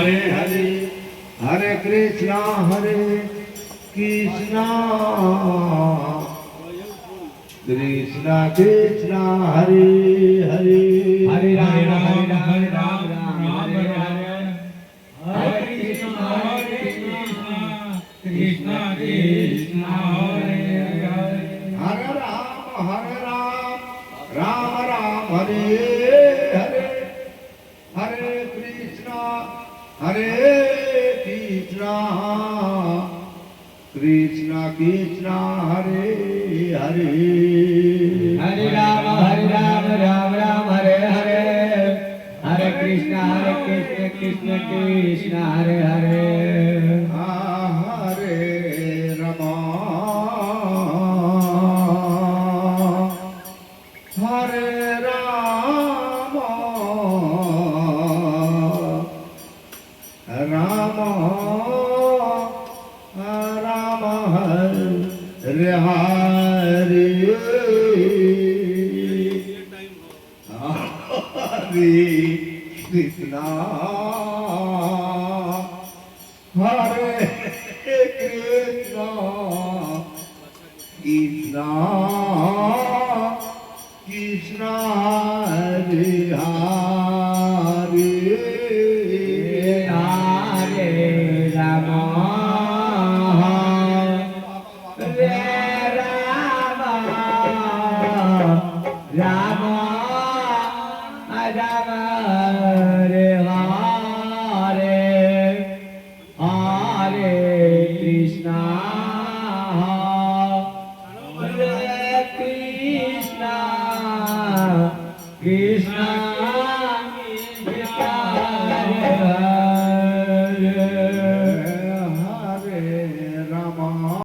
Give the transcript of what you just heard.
Hare Hare Hare Krishna Krishna Krishna Krishna Hare Hare Hare Ram Hare Ram Ram Hare Hare Hare Krishna Krishna Krishna Hare Hare Hare Ram Ram Ram Hare Hare Hare Krishna Krishna Krishna Hare Hare Hare Ram Ram Ram Hare Hare Hare Krishna Krishna Krishna Hare Hare Hare Rama Hare Ram Ram Ram Hare Hare Hare Krishna Hare Krishna Krishna Krishna Hare Hare